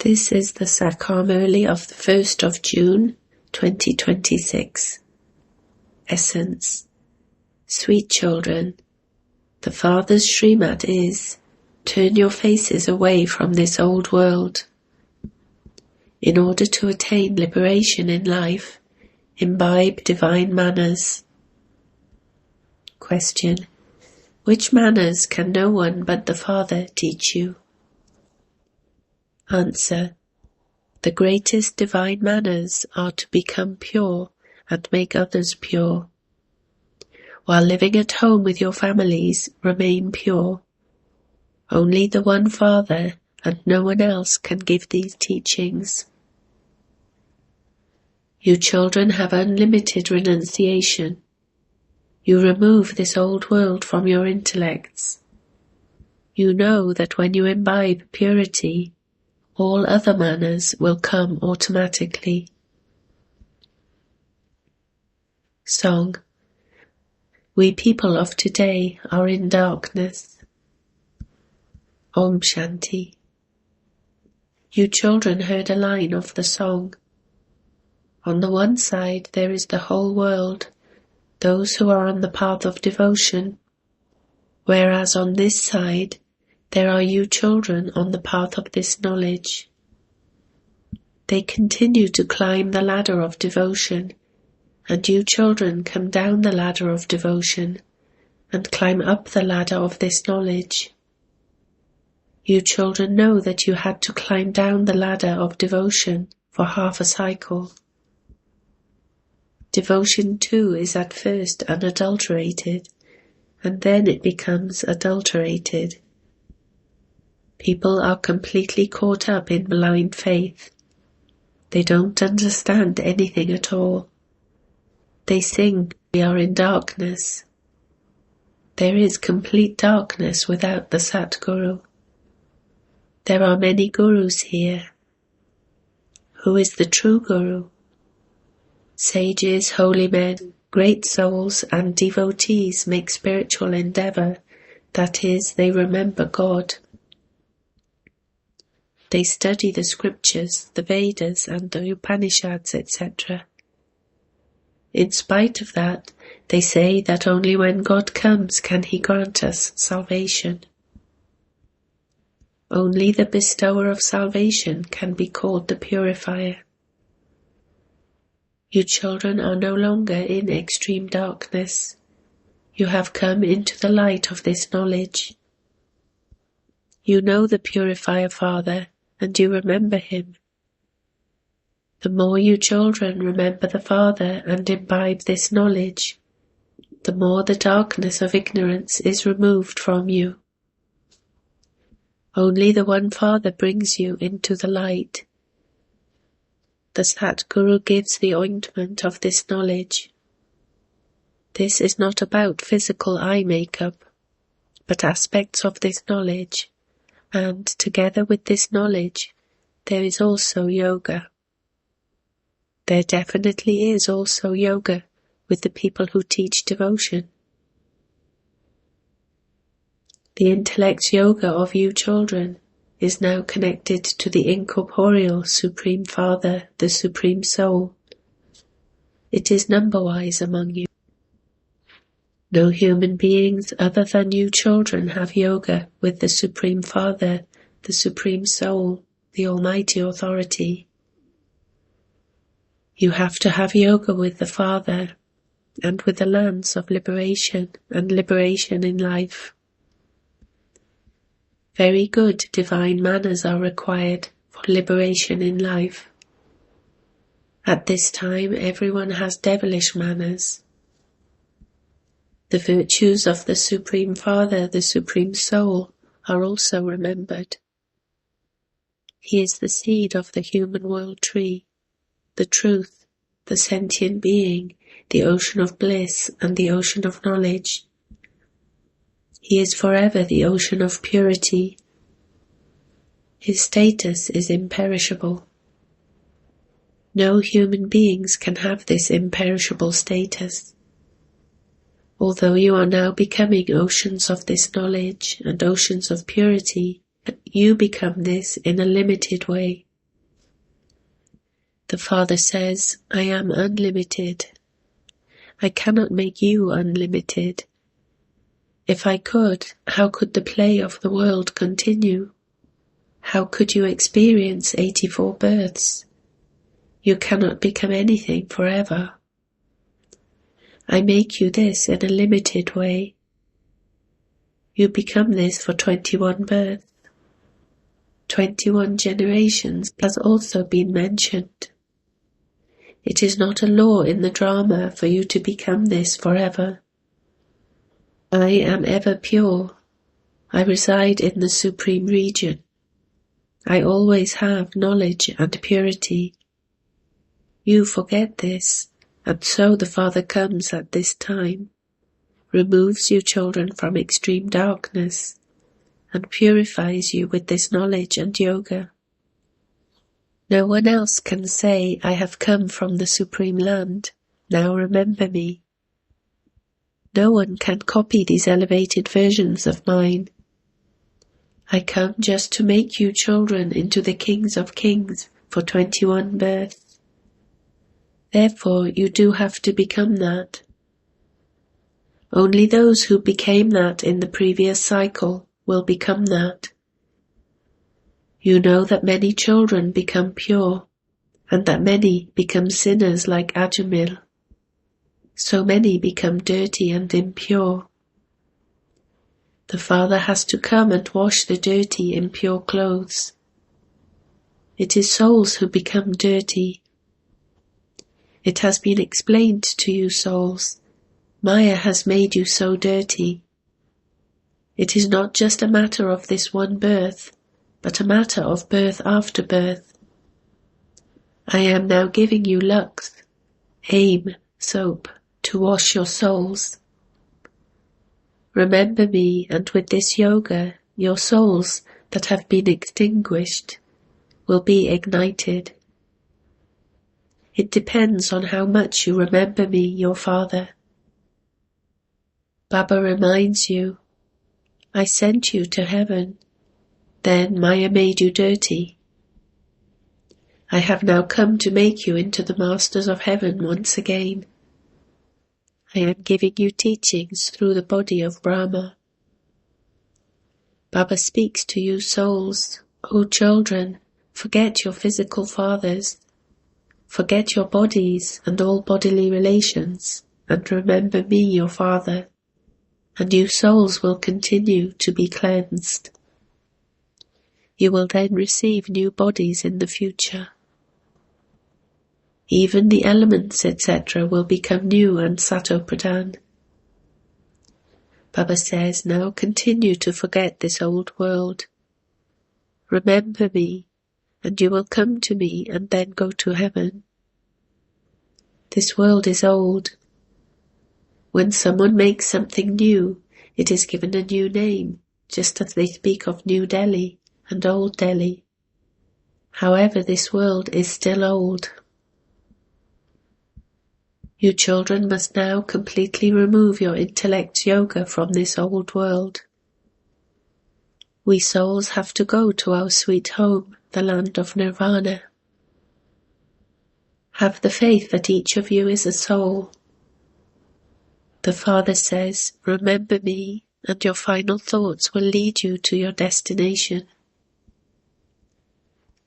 This is the English Murli of the 1st of June, 2026. Essence. Sweet children, the Father's Srimad is, turn your faces away from this old world. In order to attain liberation in life, imbibe divine manners. Question. Which manners can no one but the Father teach you? Answer. The greatest divine manners are to become pure and make others pure. While living at home with your families, remain pure. Only the one Father and no one else can give these teachings. You children have unlimited renunciation. You remove this old world from your intellects. You know that when you imbibe purity, all other manners will come automatically. Song. We people of today are in darkness. Om Shanti. You children heard a line of the song. On the one side there is the whole world, those who are on the path of devotion, whereas on this side there are you children on the path of this knowledge. They continue to climb the ladder of devotion, and you children come down the ladder of devotion and climb up the ladder of this knowledge. You children know that you had to climb down the ladder of devotion for half a cycle. Devotion too is at first unadulterated, and then it becomes adulterated. People are completely caught up in blind faith. They don't understand anything at all. They sing, we are in darkness. There is complete darkness without the Satguru. There are many gurus here. Who is the true guru? Sages, holy men, great souls and devotees make spiritual endeavor, that is, they remember God. They study the scriptures, the Vedas and the Upanishads, etc. In spite of that, they say that only when God comes can He grant us salvation. Only the bestower of salvation can be called the purifier. You children are no longer in extreme darkness. You have come into the light of this knowledge. You know the purifier Father, and you remember Him. The more you children remember the Father and imbibe this knowledge, the more the darkness of ignorance is removed from you. Only the one Father brings you into the light. The Satguru gives the ointment of this knowledge. This is not about physical eye makeup, but aspects of this knowledge, and together with this knowledge, there is also yoga. There definitely is also yoga with the people who teach devotion. The intellect's yoga of you children is now connected to the incorporeal Supreme Father, the Supreme Soul. It is number-wise among you. No human beings other than you children have yoga with the Supreme Father, the Supreme Soul, the Almighty Authority. You have to have yoga with the Father and with the lands of liberation and liberation in life. Very good divine manners are required for liberation in life. At this time, everyone has devilish manners. The virtues of the Supreme Father, the Supreme Soul, are also remembered. He is the seed of the human world tree, the truth, the sentient being, the ocean of bliss and the ocean of knowledge. He is forever the ocean of purity. His status is imperishable. No human beings can have this imperishable status. Although you are now becoming oceans of this knowledge and oceans of purity, you become this in a limited way, The Father says, I am unlimited. I cannot make you unlimited. If I could, how could the play of the world continue? How could you experience 84 births? You cannot become anything forever. I make you this in a limited way. You become this for 21 births. 21 generations has also been mentioned. It is not a law in the drama for you to become this forever. I am ever pure. I reside in the supreme region. I always have knowledge and purity. You forget this, and so the Father comes at this time, removes you children from extreme darkness, and purifies you with this knowledge and yoga. No one else can say, I have come from the Supreme Land, now remember me. No one can copy these elevated versions of mine. I come just to make you children into the kings of kings for 21 births. Therefore you do have to become that. Only those who became that in the previous cycle will become that. You know that many children become pure, and that many become sinners like Ajamil. So many become dirty and impure. The Father has to come and wash the dirty, impure clothes. It is souls who become dirty. It has been explained to you, souls. Maya has made you so dirty. It is not just a matter of this one birth, but a matter of birth after birth. I am now giving you lux, aim, soap, to wash your souls. Remember me, and with this yoga, your souls that have been extinguished will be ignited. It depends on how much you remember me, your Father. Baba reminds you, I sent you to heaven, then Maya made you dirty. I have now come to make you into the masters of heaven once again. I am giving you teachings through the body of Brahma. Baba speaks to you souls, O children, forget your physical fathers, forget your bodies and all bodily relations, and remember me, your Father, and you souls will continue to be cleansed. You will then receive new bodies in the future. Even the elements, etc. will become new and sato-pradhan. Baba says, now continue to forget this old world. Remember me, and you will come to me and then go to heaven. This world is old. When someone makes something new, it is given a new name, just as they speak of New Delhi and Old Delhi. However, this world is still old. You children must now completely remove your intellect's yoga from this old world. We souls have to go to our sweet home, the land of Nirvana. Have the faith that each of you is a soul. The Father says, remember me, and your final thoughts will lead you to your destination.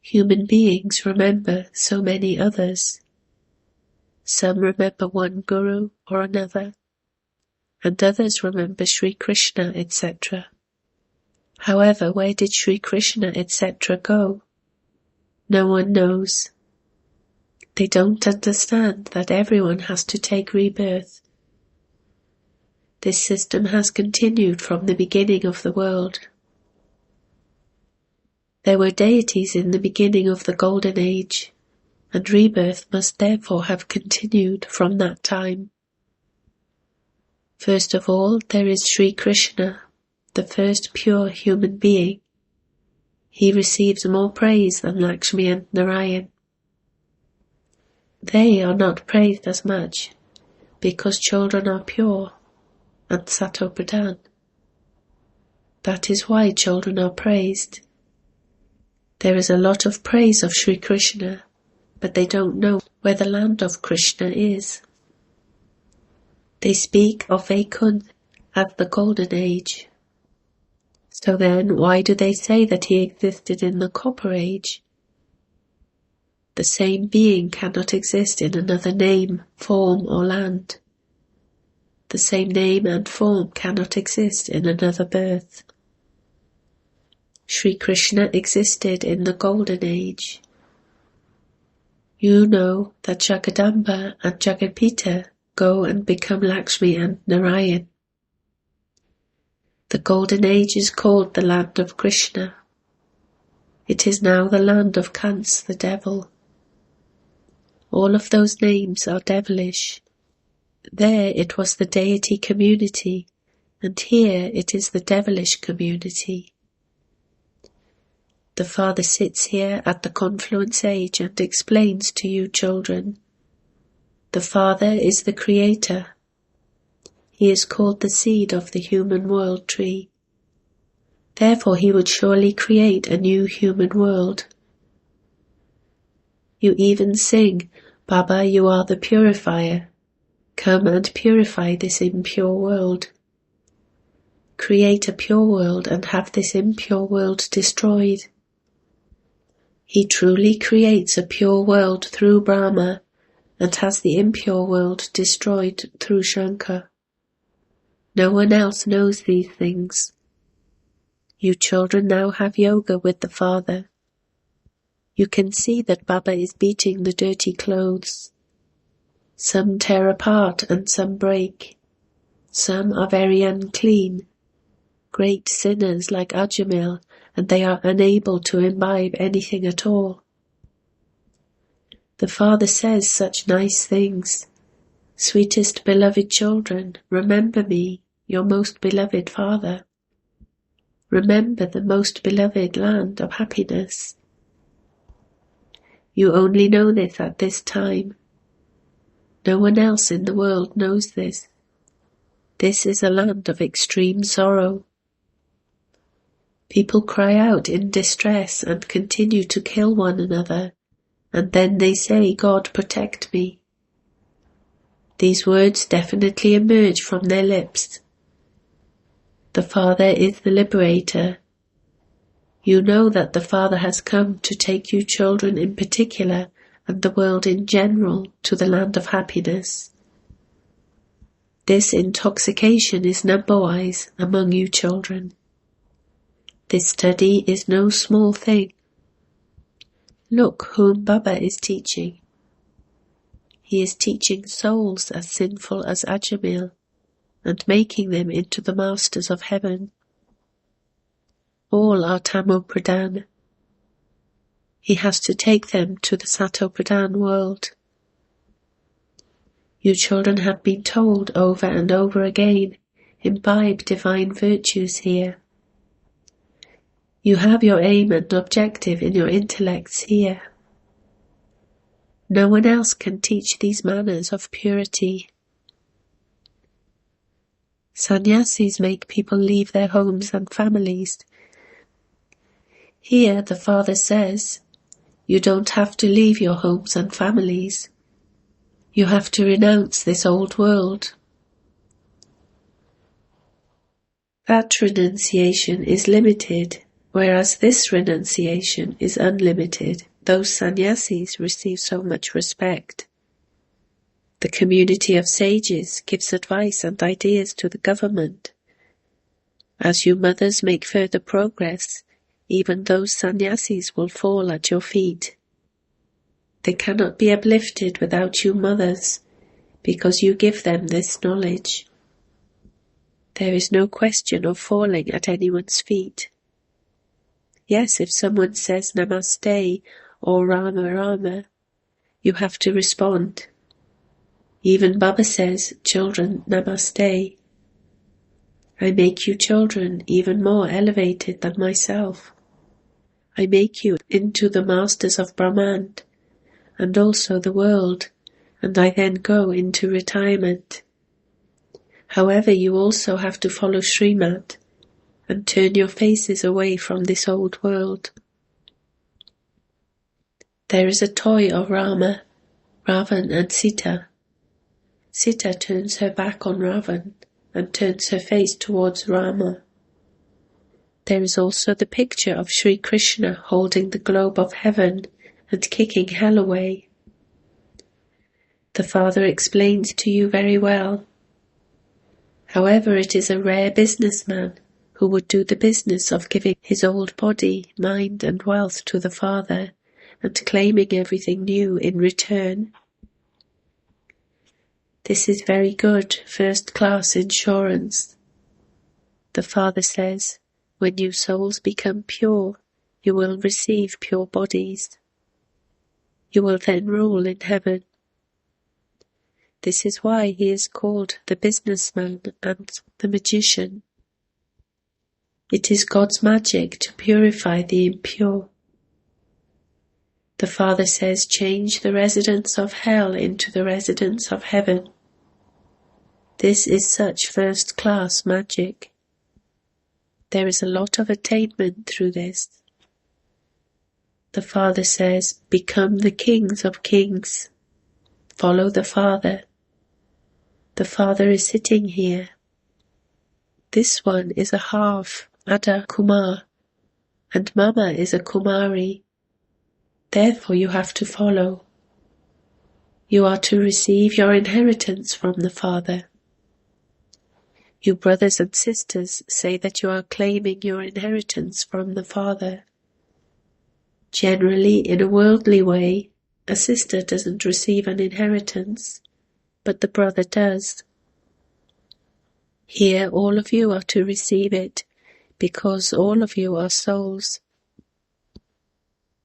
Human beings remember so many others. Some remember one guru or another, and others remember Sri Krishna, etc. However, where did Sri Krishna, etc. go? No one knows. They don't understand that everyone has to take rebirth. This system has continued from the beginning of the world. There were deities in the beginning of the Golden Age, and rebirth must therefore have continued from that time. First of all, there is Sri Krishna, the first pure human being. He receives more praise than Lakshmi and Narayan. They are not praised as much, because children are pure and sato-pradhan. That is why children are praised. There is a lot of praise of Sri Krishna, but they don't know where the land of Krishna is. They speak of Vaikunth as the Golden Age. So then, why do they say that he existed in the Copper Age? The same being cannot exist in another name, form, or land. The same name and form cannot exist in another birth. Sri Krishna existed in the Golden Age. You know that Jagadamba and Jagadpita go and become Lakshmi and Narayan. The Golden Age is called the land of Krishna. It is now the land of Kans, the devil. All of those names are devilish. There it was the deity community, and here it is the devilish community. The Father sits here at the confluence age and explains to you children. The Father is the Creator. He is called the seed of the human world tree. Therefore he would surely create a new human world. You even sing, Baba, you are the purifier. Come and purify this impure world. Create a pure world and have this impure world destroyed. He truly creates a pure world through Brahma and has the impure world destroyed through Shankar. No one else knows these things. You children now have yoga with the Father. You can see that Baba is beating the dirty clothes. Some tear apart and some break. Some are very unclean, great sinners like Ajamil, and they are unable to imbibe anything at all. The Father says such nice things. Sweetest beloved children, remember me, your most beloved Father. Remember the most beloved land of happiness. You only know this at this time. No one else in the world knows this. This is a land of extreme sorrow. People cry out in distress and continue to kill one another, and then they say, God protect me. These words definitely emerge from their lips. The Father is the liberator. You know that the Father has come to take you children in particular and the world in general to the land of happiness. This intoxication is number-wise among you children. This study is no small thing. Look whom Baba is teaching. He is teaching souls as sinful as Ajamil and making them into the masters of heaven. All are Tamo Pradhan. He has to take them to the Sato Pradhan world. You children have been told over and over again, imbibe divine virtues here. You have your aim and objective in your intellects here. No one else can teach these manners of purity. Sannyasis make people leave their homes and families. Here the Father says, you don't have to leave your homes and families. You have to renounce this old world. That renunciation is limited, whereas this renunciation is unlimited. Those sannyasis receive so much respect. The community of sages gives advice and ideas to the government. As you mothers make further progress, even those sannyasis will fall at your feet. They cannot be uplifted without you mothers, because you give them this knowledge. There is no question of falling at anyone's feet. Yes, if someone says Namaste or Rama Rama, you have to respond. Even Baba says, children, Namaste. I make you children even more elevated than myself. I make you into the masters of Brahman and also the world, and I then go into retirement. However, you also have to follow Srimad and turn your faces away from this old world. There is a toy of Rama, Ravan and Sita. Sita turns her back on Ravan and turns her face towards Rama. There is also the picture of Sri Krishna holding the globe of heaven and kicking hell away. The Father explains to you very well. However, it is a rare businessman who would do the business of giving his old body, mind and wealth to the Father and claiming everything new in return. This is very good, first-class insurance. The Father says, when you souls become pure, you will receive pure bodies. You will then rule in heaven. This is why he is called the businessman and the magician. It is God's magic to purify the impure. The Father says, change the residence of hell into the residence of heaven. This is such first-class magic. There is a lot of attainment through this. The Father says, become the kings of kings. Follow the Father. The Father is sitting here. This one is a half Ada Kumar, and Mama is a Kumari. Therefore you have to follow. You are to receive your inheritance from the Father. You brothers and sisters say that you are claiming your inheritance from the Father. Generally, in a worldly way, a sister doesn't receive an inheritance, but the brother does. Here all of you are to receive it, because all of you are souls.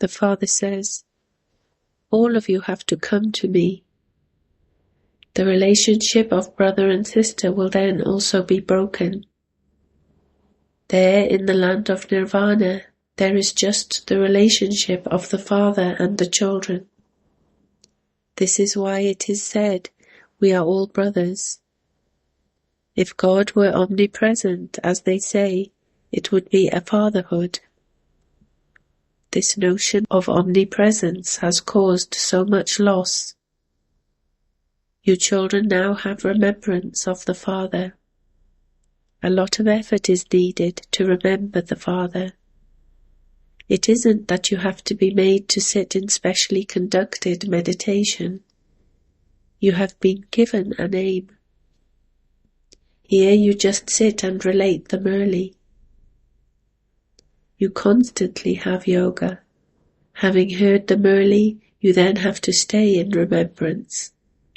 The Father says, all of you have to come to me. The relationship of brother and sister will then also be broken. There in the land of Nirvana, there is just the relationship of the Father and the children. This is why it is said, we are all brothers. If God were omnipresent, as they say, it would be a fatherhood. This notion of omnipresence has caused so much loss. You children now have remembrance of the Father. A lot of effort is needed to remember the Father. It isn't that you have to be made to sit in specially conducted meditation. You have been given an aim. Here you just sit and relate the Murli. You constantly have yoga. Having heard the Murli, you then have to stay in remembrance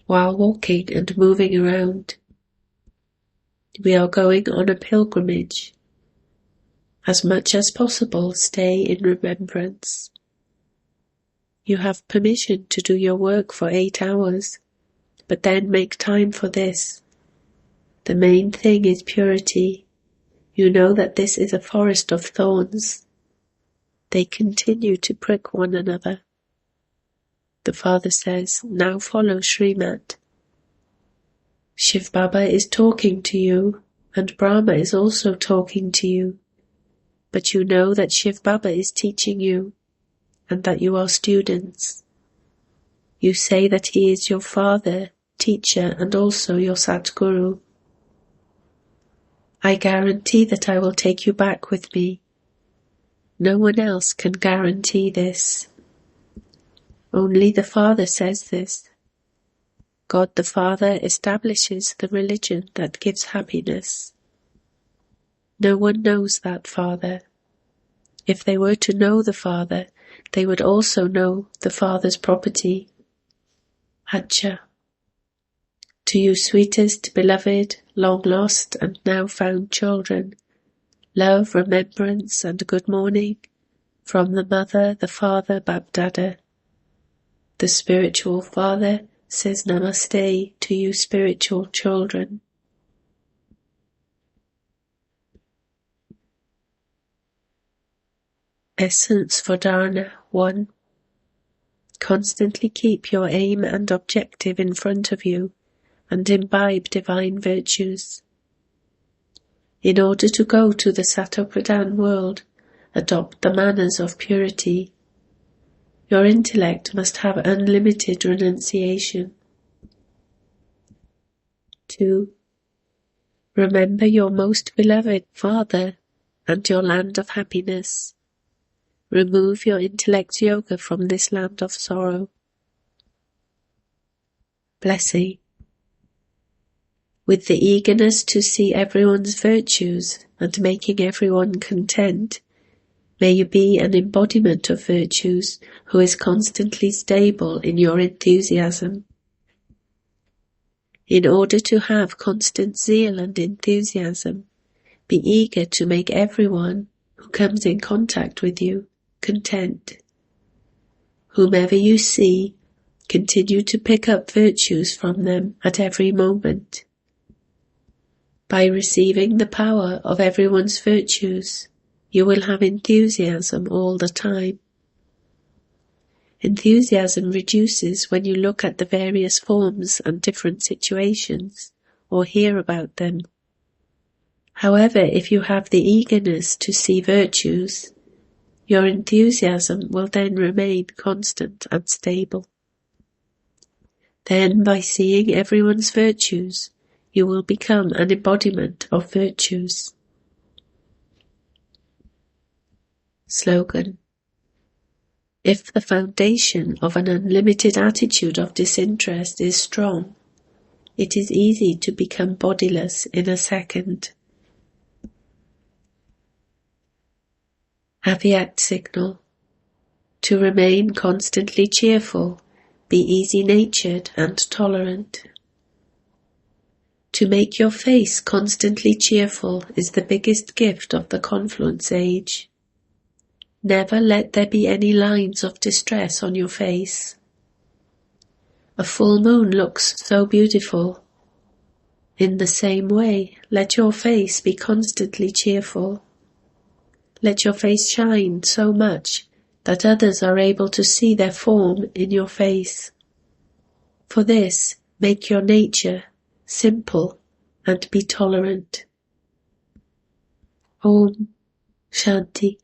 while walking and moving around. We are going on a pilgrimage. As much as possible, stay in remembrance. You have permission to do your work for 8 hours, but then make time for this. The main thing is purity. You know that this is a forest of thorns. They continue to prick one another. The Father says, now follow Srimat. Shiv Baba is talking to you, and Brahma is also talking to you. But you know that Shiv Baba is teaching you, and that you are students. You say that he is your father, teacher, and also your Satguru. I guarantee that I will take you back with me. No one else can guarantee this. Only the Father says this. God the Father establishes the religion that gives happiness. No one knows that Father. If they were to know the Father, they would also know the Father's property. Acha. To you sweetest, beloved, long lost and now found children, love, remembrance and good morning from the Mother, the Father, Bapdada. The spiritual Father says Namaste to you spiritual children. Essence for Dharana 1. Constantly keep your aim and objective in front of you and imbibe divine virtues. In order to go to the Satopradhan world, adopt the manners of purity. Your intellect must have unlimited renunciation. 2. Remember your most beloved Father and your land of happiness. Remove your intellect's yoga from this land of sorrow. Blessing. With the eagerness to see everyone's virtues and making everyone content, may you be an embodiment of virtues who is constantly stable in your enthusiasm. In order to have constant zeal and enthusiasm, be eager to make everyone who comes in contact with you content. Whomever you see, continue to pick up virtues from them at every moment. By receiving the power of everyone's virtues, you will have enthusiasm all the time. Enthusiasm reduces when you look at the various forms and different situations, or hear about them. However, if you have the eagerness to see virtues, your enthusiasm will then remain constant and stable. Then, by seeing everyone's virtues, you will become an embodiment of virtues. Slogan. If the foundation of an unlimited attitude of disinterest is strong, it is easy to become bodiless in a second. Caveat signal. To remain constantly cheerful, be easy-natured and tolerant. To make your face constantly cheerful is the biggest gift of the confluence age. Never let there be any lines of distress on your face. A full moon looks so beautiful. In the same way, let your face be constantly cheerful. Let your face shine so much that others are able to see their form in your face. For this, make your nature simple and be tolerant. Om Shanti.